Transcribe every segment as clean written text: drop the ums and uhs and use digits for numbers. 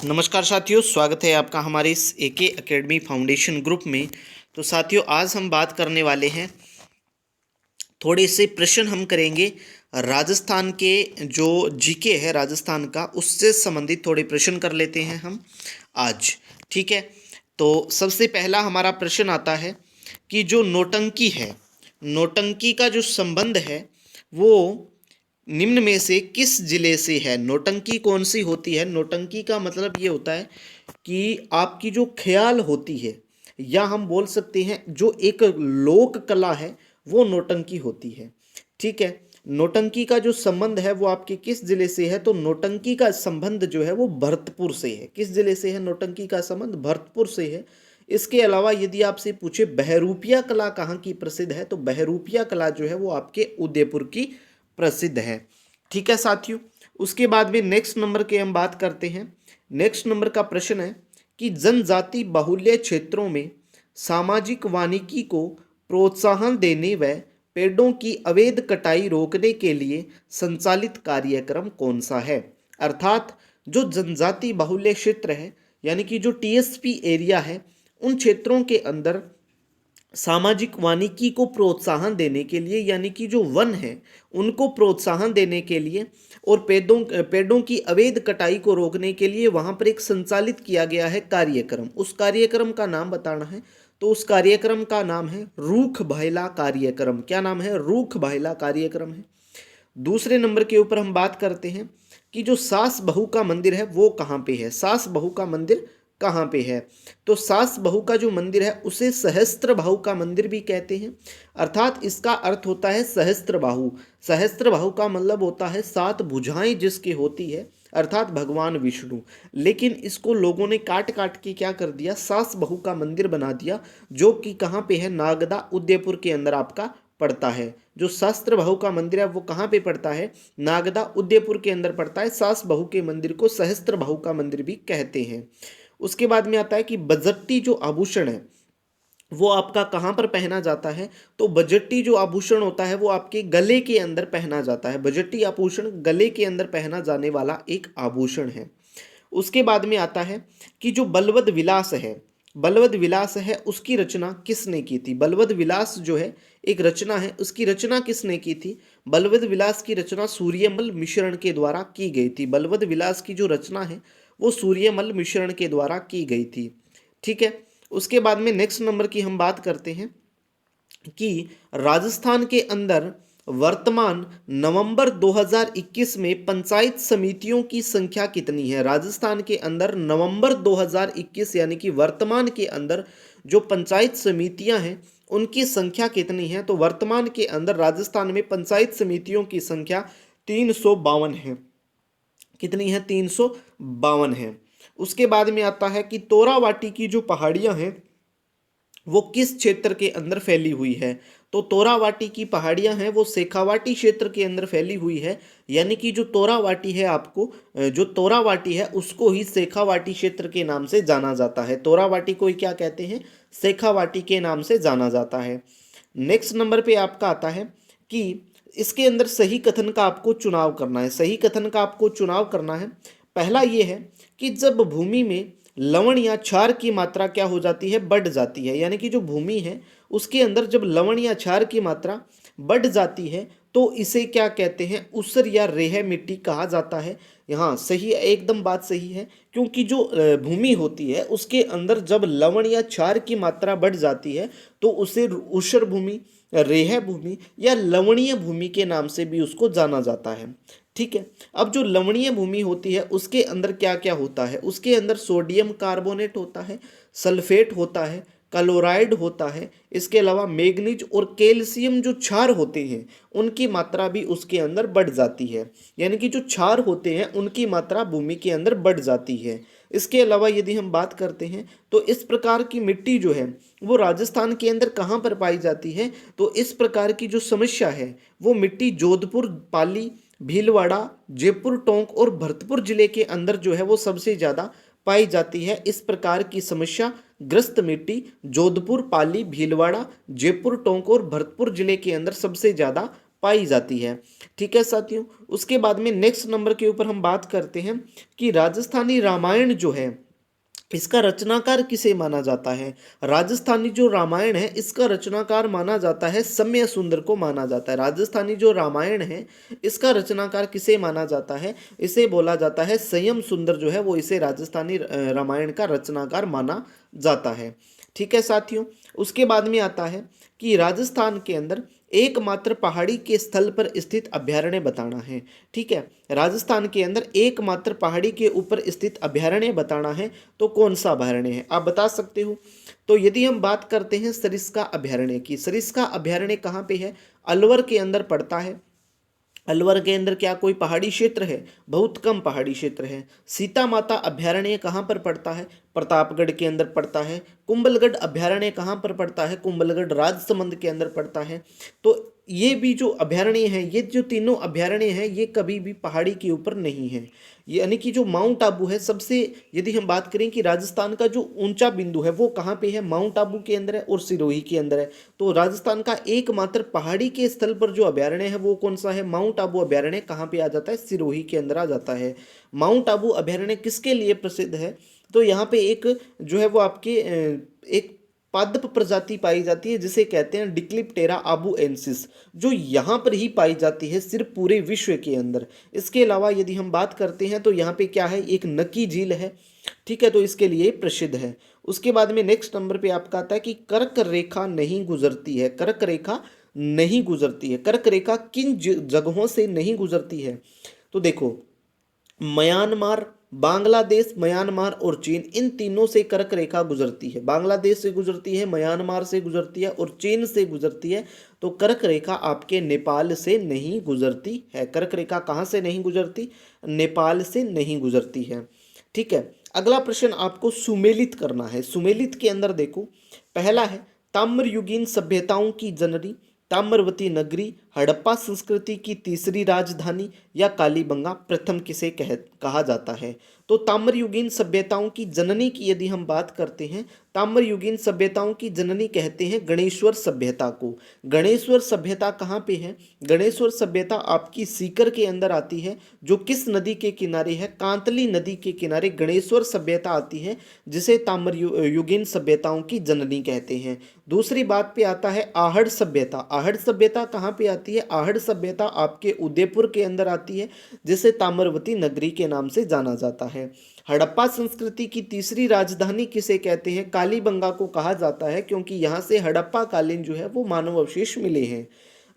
नमस्कार साथियों, स्वागत है आपका हमारे इस एके एकेडमी फाउंडेशन ग्रुप में। तो साथियों, आज हम बात करने वाले हैं, थोड़े से प्रश्न हम करेंगे राजस्थान के। जो जीके है राजस्थान का, उससे संबंधित थोड़े प्रश्न कर लेते हैं हम आज। ठीक है, तो सबसे पहला हमारा प्रश्न आता है कि जो नौटंकी है, नौटंकी का जो संबंध है वो निम्न में से किस जिले से है। नौटंकी कौन सी होती है? नौटंकी का मतलब ये होता है कि आपकी जो ख्याल होती है, या हम बोल सकते हैं जो एक लोक कला है, वो नौटंकी होती है। ठीक है, नौटंकी का जो संबंध है वो आपके किस जिले से है? तो नौटंकी का संबंध जो है वो भरतपुर से है। किस जिले से है नौटंकी का संबंध? भरतपुर से है। इसके अलावा यदि आपसे पूछे बहरूपिया कला कहाँ की प्रसिद्ध है, तो बहरूपिया कला जो है वो आपके उदयपुर की प्रसिद्ध है। ठीक है साथियों, उसके बाद में नेक्स्ट नंबर के हम बात करते हैं। नेक्स्ट नंबर का प्रश्न है कि जनजाति बाहुल्य क्षेत्रों में सामाजिक वानिकी को प्रोत्साहन देने व पेड़ों की अवैध कटाई रोकने के लिए संचालित कार्यक्रम कौन सा है? अर्थात जो जनजाति बाहुल्य क्षेत्र है, यानी कि जो टीएसपी एरिया है, उन क्षेत्रों के अंदर सामाजिक वानिकी को प्रोत्साहन देने के लिए, यानी कि जो वन है उनको प्रोत्साहन देने के लिए और पेड़ों की अवैध कटाई को रोकने के लिए वहां पर एक संचालित किया गया है कार्यक्रम। उस कार्यक्रम का नाम बताना है। तो उस कार्यक्रम का नाम है रूख भायला कार्यक्रम। क्या नाम है? रूख भायला कार्यक्रम है। दूसरे नंबर के ऊपर हम बात करते हैं कि जो सास बहू का मंदिर है वो कहाँ पे है। सास बहू का मंदिर कहाँ पे है? तो सास बहू का जो मंदिर है उसे सहस्त्र बाहु का मंदिर भी कहते हैं। अर्थात इसका अर्थ होता है सहस्त्र बाहु। सहस्त्र बाहु का मतलब होता है 7 भुजाएं जिसकी होती है, अर्थात भगवान विष्णु। लेकिन इसको लोगों ने काट काट के क्या कर दिया? सास बहू का मंदिर बना दिया, जो कि कहाँ पे है? नागदा उदयपुर के अंदर आपका पड़ता है। जो सहस्त्र बाहु का मंदिर है वो कहाँ पे पड़ता है? नागदा उदयपुर के अंदर पड़ता है। सास बहू के मंदिर को सहस्त्र बाहु का मंदिर भी कहते हैं। उसके बाद में आता है कि बजट्टी जो आभूषण है वो आपका कहाँ पर पहना जाता है? तो बजट्टी जो आभूषण होता है वो आपके गले के अंदर पहना जाता है। बजट्टी आभूषण गले के अंदर पहना जाने वाला एक आभूषण है। उसके बाद में आता है कि जो बलवद विलास है, बलवद विलास है उसकी रचना किसने की थी? बलवद विलास जो है एक रचना है, उसकी रचना किसने की थी? बलवद विलास की रचना सूर्यमल मिश्रण के द्वारा की गई थी। बलवद विलास की जो रचना है वो सूर्यमल मिश्रण के द्वारा की गई थी। ठीक है, उसके बाद में नेक्स्ट नंबर की हम बात करते हैं कि राजस्थान के अंदर वर्तमान नवंबर 2021 में पंचायत समितियों की संख्या कितनी है? राजस्थान के अंदर नवंबर 2021 यानी कि वर्तमान के अंदर जो पंचायत समितियां हैं उनकी संख्या कितनी है? तो वर्तमान के अंदर राजस्थान में पंचायत समितियों की संख्या 352 है। कितनी है? 352 है। उसके बाद में आता है कि तोरावाटी की जो पहाड़ियां हैं वो किस क्षेत्र के अंदर फैली हुई है? तो तोरावाटी की पहाड़ियां हैं वो शेखावाटी क्षेत्र के अंदर फैली हुई है। यानी कि जो तोरावाटी है, आपको जो तोरावाटी है उसको ही शेखावाटी क्षेत्र के नाम से जाना जाता है। तोरावाटी को ही क्या कहते हैं? शेखावाटी के नाम से जाना जाता है। नेक्स्ट नंबर पे आपका आता है कि इसके अंदर सही कथन का आपको चुनाव करना है। सही कथन का आपको चुनाव करना है। पहला ये है कि जब भूमि में लवण या क्षार की मात्रा क्या हो जाती है? बढ़ जाती है। यानी कि जो भूमि है उसके अंदर जब लवण या क्षार की मात्रा बढ़ जाती है तो इसे क्या कहते हैं? ऊसर या रेह मिट्टी कहा जाता है। यहाँ सही, एकदम बात सही है, क्योंकि जो भूमि होती है उसके अंदर जब लवण या क्षार की मात्रा बढ़ जाती है तो उसे ऊसर भूमि, रेह भूमि या लवणीय भूमि के नाम से भी उसको जाना जाता है। ठीक है, अब जो लवणीय भूमि होती है उसके अंदर क्या क्या होता है? उसके अंदर सोडियम कार्बोनेट होता है, सल्फेट होता है, क्लोराइड होता है। इसके अलावा मैग्नीज और कैल्शियम जो क्षार होते हैं उनकी मात्रा भी उसके अंदर बढ़ जाती है। यानी कि जो क्षार होते हैं उनकी मात्रा भूमि के अंदर बढ़ जाती है। इसके अलावा यदि हम बात करते हैं तो इस प्रकार की मिट्टी जो है वो राजस्थान के अंदर कहाँ पर पाई जाती है? तो इस प्रकार की जो समस्या है वो मिट्टी जोधपुर, पाली, भीलवाड़ा, जयपुर, टोंक और भरतपुर जिले के अंदर जो है वो सबसे ज़्यादा पाई जाती है। इस प्रकार की समस्या ग्रस्त मिट्टी जोधपुर, पाली, भीलवाड़ा, जयपुर, टोंक और भरतपुर जिले के अंदर सबसे ज़्यादा पाई जाती है। ठीक है साथियों, उसके बाद में नेक्स्ट नंबर के ऊपर हम बात करते हैं कि राजस्थानी रामायण जो है इसका रचनाकार किसे माना जाता है। राजस्थानी जो रामायण है इसका रचनाकार माना जाता है समय सुंदर को माना जाता है। राजस्थानी जो रामायण है इसका रचनाकार किसे माना जाता है, इसे बोला जाता है संयम सुंदर जो है वो इसे राजस्थानी रामायण का रचनाकार माना जाता है। ठीक है साथियों, उसके बाद में आता है कि राजस्थान के अंदर एकमात्र पहाड़ी के स्थल पर स्थित अभ्यारण्य बताना है। ठीक है, राजस्थान के अंदर एकमात्र पहाड़ी के ऊपर स्थित अभ्यारण्य बताना है, तो कौन सा अभ्यारण्य है आप बता सकते हो। तो यदि हम बात करते हैं सरिस्का अभ्यारण्य की, सरिस्का अभ्यारण्य कहाँ पे है, अलवर के अंदर पड़ता है। अलवर के अंदर क्या कोई पहाड़ी क्षेत्र है, बहुत कम पहाड़ी क्षेत्र है। सीता माता अभ्यारण्य कहाँ पर पड़ता है, प्रतापगढ़ के अंदर पड़ता है। कुंभलगढ़ अभ्यारण्य कहाँ पर पड़ता है, कुंभलगढ़ राजसमंद के अंदर पड़ता है। तो ये भी जो अभ्यारण्य हैं, ये जो तीनों अभ्यारण्य हैं, ये कभी भी पहाड़ी के ऊपर नहीं है। यानी कि जो माउंट आबू है, सबसे यदि हम बात करें कि राजस्थान का जो ऊंचा बिंदु है वो कहाँ पे है, माउंट आबू के अंदर है और सिरोही के अंदर है। तो राजस्थान का एकमात्र पहाड़ी के स्थल पर जो अभ्यारण्य है वो कौन सा है, माउंट आबू अभ्यारण्य कहाँ पे आ जाता है, सिरोही के अंदर आ जाता है। माउंट आबू अभ्यारण्य किसके लिए प्रसिद्ध है, तो यहाँ पे एक जो है वो आपके एक पादप प्रजाति पाई जाती है जिसे कहते हैं डिक्लिप्टेरा आबूएंसिस, जो यहाँ पर ही पाई जाती है सिर्फ पूरे विश्व के अंदर। इसके अलावा यदि हम बात करते हैं तो यहाँ पे क्या है, एक नकी झील है। ठीक है, तो इसके लिए प्रसिद्ध है। उसके बाद में नेक्स्ट नंबर पे आपका आता है कि कर्क रेखा नहीं गुजरती है। कर्क रेखा नहीं गुजरती है, कर्क रेखा किन जगहों से नहीं गुजरती है, तो देखो म्यांमार, बांग्लादेश, म्यांमार और चीन, इन तीनों से कर्क रेखा गुजरती है। बांग्लादेश से गुजरती है, म्यांमार से गुजरती है और चीन से गुजरती है। तो कर्क रेखा आपके नेपाल से नहीं गुजरती है। कर्क रेखा कहाँ से नहीं गुजरती, नेपाल से नहीं गुजरती है। ठीक है, अगला प्रश्न आपको सुमेलित करना है। सुमेलित के अंदर देखो, पहला है ताम्रयुगीन सभ्यताओं की जननी ताम्रवती नगरी हड़प्पा संस्कृति की तीसरी राजधानी या कालीबंगा प्रथम किसे कहा जाता है। तो ताम्रयुगीन सभ्यताओं की जननी की यदि हम बात करते हैं, ताम्रयुगीन सभ्यताओं की जननी कहते हैं गणेश्वर सभ्यता को। गणेश्वर सभ्यता कहाँ पे है, गणेश्वर सभ्यता आपकी सीकर के अंदर आती है, जो किस नदी के किनारे है, कांतली नदी के किनारे गणेश्वर सभ्यता आती है, जिसे ताम्रयुगीन सभ्यताओं की जननी कहते हैं। दूसरी बात पे आता है आहड़ सभ्यता। आहड़ सभ्यता कहाँ पे आती है, आहड़ सभ्यता आपके उदयपुर के अंदर आती है, जिसे ताम्रवती नगरी के नाम से जाना जाता है। हड़प्पा संस्कृति की तीसरी राजधानी किसे कहते हैं, कालीबंगा को कहा जाता है, क्योंकि यहाँ से हड़प्पा कालीन जो है वो मानव अवशेष मिले हैं।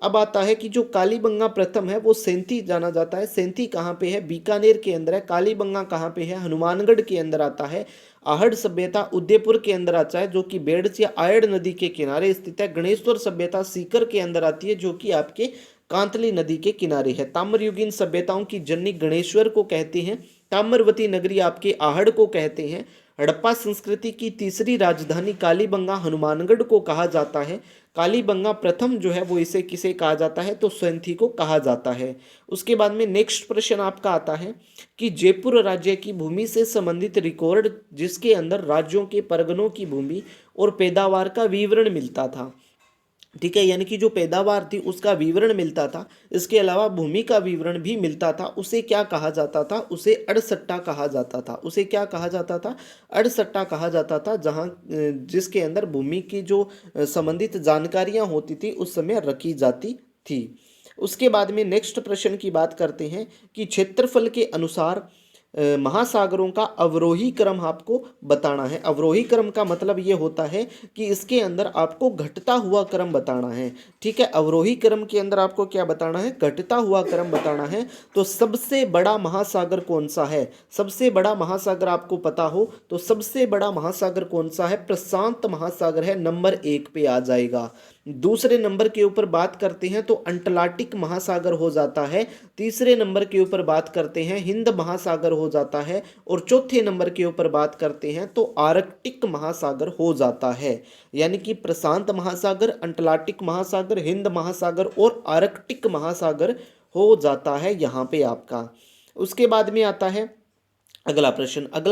अब आता है कि जो कालीबंगा प्रथम है वो सेंथी जाना जाता है। सेंथी कहाँ पे है, बीकानेर के अंदर है। कालीबंगा कहाँ पे है, हनुमानगढ़ के अंदर आता है। आहड़ सभ्यता उदयपुर के अंदर आता है, जो कि बेड़च या आयड़ नदी के किनारे स्थित है। गणेश्वर सभ्यता सीकर के अंदर आती है, जो कि आपके कांतली नदी के किनारे है। ताम्रयुगीन सभ्यताओं की जननी गणेश्वर को कहते हैं, ताम्रवती नगरी आपके आहड़ को कहते हैं। हड़प्पा संस्कृति की तीसरी राजधानी कालीबंगा हनुमानगढ़ को कहा जाता है। कालीबंगा प्रथम जो है वो इसे किसे कहा जाता है, तो सेंथी को कहा जाता है। उसके बाद में नेक्स्ट प्रश्न आपका आता है कि जयपुर राज्य की भूमि से संबंधित रिकॉर्ड, जिसके अंदर राज्यों के परगनों की भूमि और पैदावार का विवरण मिलता था। ठीक है, यानी कि जो पैदावार थी उसका विवरण मिलता था, इसके अलावा भूमि का विवरण भी मिलता था, उसे क्या कहा जाता था, उसे अड़सट्टा कहा जाता था। उसे क्या कहा जाता था, अड़सट्टा कहा जाता था, जहाँ जिसके अंदर भूमि की जो संबंधित जानकारियाँ होती थी उस समय रखी जाती थी। उसके बाद में नेक्स्ट प्रश्न की बात करते हैं कि क्षेत्रफल के अनुसार महासागरों का अवरोही क्रम आपको बताना है। अवरोही क्रम का मतलब ये होता है कि इसके अंदर आपको घटता हुआ क्रम बताना है। ठीक है, अवरोही क्रम के अंदर आपको क्या बताना है, घटता हुआ क्रम बताना है। तो सबसे बड़ा महासागर कौन सा है, सबसे बड़ा महासागर आपको पता हो तो सबसे बड़ा महासागर कौन सा है, प्रशांत महासागर है, नंबर 1 पे आ जाएगा। दूसरे नंबर के ऊपर बात करते हैं तो अंटार्कटिक महासागर हो जाता है। तीसरे नंबर के ऊपर बात करते हैं हिंद महासागर हो जाता है। और चौथे नंबर के ऊपर बात करते हैं तो आर्कटिक महासागर हो जाता है। यानी कि प्रशांत महासागर, अंटार्कटिक महासागर, हिंद महासागर और आर्कटिक महासागर हो जाता है यहाँ पे आपका। उसके बाद में आता है अगला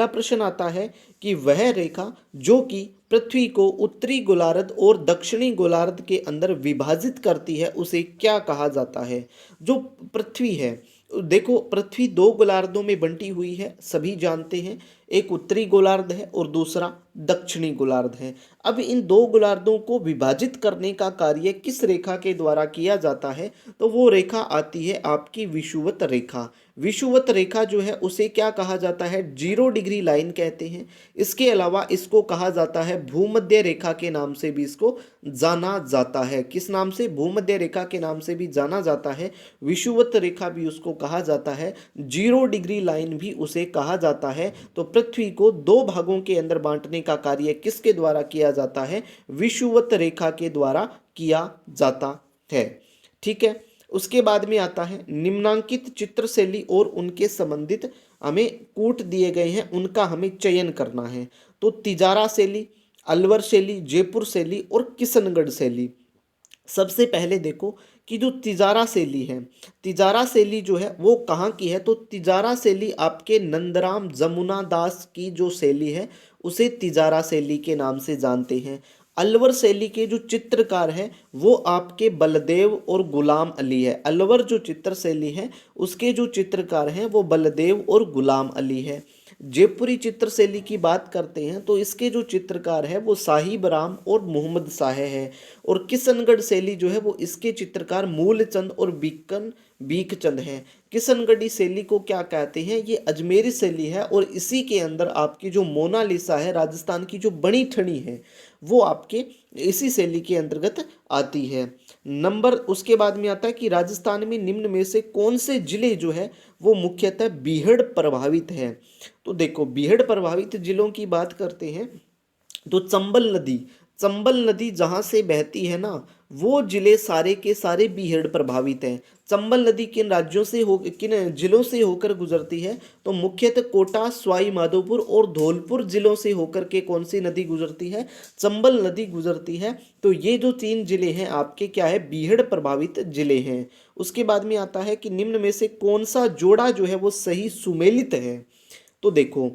प्रश्न आता है कि वह रेखा जो कि पृथ्वी को उत्तरी गोलार्ध और दक्षिणी गोलार्ध के अंदर विभाजित करती है उसे क्या कहा जाता है। जो पृथ्वी है, देखो पृथ्वी दो गोलार्धों में बंटी हुई है, सभी जानते हैं। एक उत्तरी गोलार्ध है और दूसरा दक्षिणी गोलार्ध है। अब इन दो गोलार्धों को विभाजित करने का कार्य किस रेखा के द्वारा किया जाता है, तो वो रेखा आती है आपकी विषुवत रेखा। विषुवत रेखा जो है उसे क्या कहा जाता है, 0 डिग्री लाइन कहते हैं। इसके अलावा इसको कहा जाता है भूमध्य रेखा के नाम से भी इसको जाना जाता है। किस नाम से, भूमध्य रेखा के नाम से भी जाना जाता है। विषुवत रेखा भी उसको कहा जाता है, 0 डिग्री लाइन भी उसे कहा जाता है। तो पृथ्वी को दो भागों के अंदर बांटने का कार्य किसके द्वारा किया जाता है, विषुवत रेखा के द्वारा किया जाता है। ठीक है, उसके बाद में आता है निम्नांकित चित्रशैली और उनके संबंधित हमें कूट दिए गए हैं, उनका हमें चयन करना है। तो तिजारा शैली, अलवर शैली, जयपुर शैली और किशनगढ़ शैली। सबसे पहले देखो कि जो तिजारा शैली है, तिजारा शैली जो है वो कहाँ की है, तो तिजारा शैली आपके नंदराम जमुना दास की जो शैली है उसे तिजारा शैली के नाम से जानते हैं। अलवर शैली के जो चित्रकार हैं वो आपके बलदेव और गुलाम अली है। अलवर जो चित्र शैली है उसके जो चित्रकार हैं वो बलदेव और गुलाम अली है। जयपुरी चित्र शैली की बात करते हैं तो इसके जो चित्रकार है वो साहिब राम और मोहम्मद शाह है। और किशनगढ़ शैली जो है वो इसके चित्रकार मूलचंद और बीकचंद हैं। किशनगढ़ी शैली को क्या कहते हैं, ये अजमेरी शैली है। और इसी के अंदर आपकी जो मोनालिसा है, राजस्थान की जो बनी ठनी है, वो आपके इसी शैली के अंतर्गत आती है। नंबर उसके बाद में आता है कि राजस्थान में निम्न में से कौन से जिले जो है वो मुख्यतः बीहड़ प्रभावित है। तो देखो बीहड़ प्रभावित जिलों की बात करते हैं तो चंबल नदी जहाँ से बहती है ना, वो जिले सारे के सारे बीहड़ प्रभावित हैं। चंबल नदी किन राज्यों से हो, किन जिलों से होकर गुजरती है, तो मुख्यतः कोटा, सवाई माधोपुर और धौलपुर जिलों से होकर के कौन सी नदी गुजरती है, चंबल नदी गुजरती है। तो ये जो 3 जिले हैं आपके क्या है, बीहड़ प्रभावित जिले हैं। उसके बाद में आता है कि निम्न में से कौन सा जोड़ा जो है वो सही सुमेलित है। तो देखो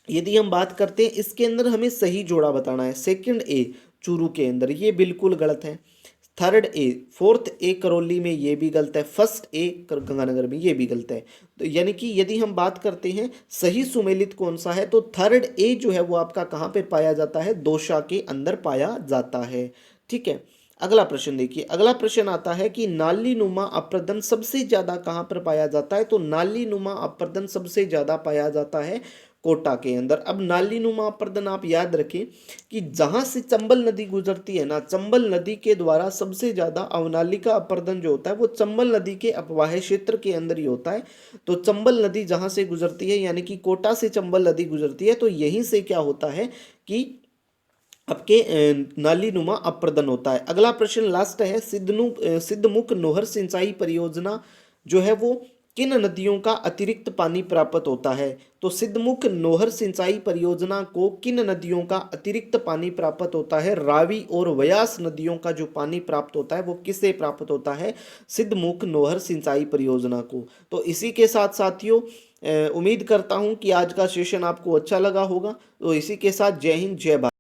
यदि हम बात करते हैं इसके अंदर हमें सही जोड़ा बताना है। सेकंड ए चूरू के अंदर ये बिल्कुल गलत है। थर्ड ए, फोर्थ ए करौली में ये भी गलत है। फर्स्ट ए गंगानगर में ये भी गलत है। तो यानी कि यदि हम बात करते हैं सही सुमेलित कौन सा है, तो थर्ड ए जो है वो आपका कहाँ पे पाया जाता है, दौसा के अंदर पाया जाता है। ठीक है, अगला प्रश्न देखिए। अगला प्रश्न आता है कि नाली नुमा अप्रदन सबसे ज्यादा कहाँ पर पाया जाता है, तो नाली नुमा अप्रदन सबसे ज्यादा पाया जाता है कोटा के अंदर। अब नाली नुमा अप्रदन आप याद रखें कि जहां से चंबल नदी गुजरती है ना, चंबल नदी के द्वारा सबसे ज्यादा अवनालिका अप्रदन जो होता है वो चंबल नदी के अपवाह क्षेत्र के अंदर ही होता है। तो चंबल नदी जहां से गुजरती है यानी कि कोटा से चंबल नदी गुजरती है, तो यहीं से क्या होता है कि आपके नाली नुमा अप्रदन होता है। अगला प्रश्न लास्ट है, सिद्धमुख नोहर सिंचाई परियोजना जो है वो किन नदियों का अतिरिक्त पानी प्राप्त होता है। तो सिद्धमुख नोहर सिंचाई परियोजना को किन नदियों का अतिरिक्त पानी प्राप्त होता है, रावी और व्यास नदियों का जो पानी प्राप्त होता है वो किससे प्राप्त होता है, सिद्धमुख नोहर सिंचाई परियोजना को। तो इसी के साथ साथियों उम्मीद करता हूं कि आज का सेशन आपको अच्छा लगा होगा। तो इसी के साथ जय हिंद, जय भारत।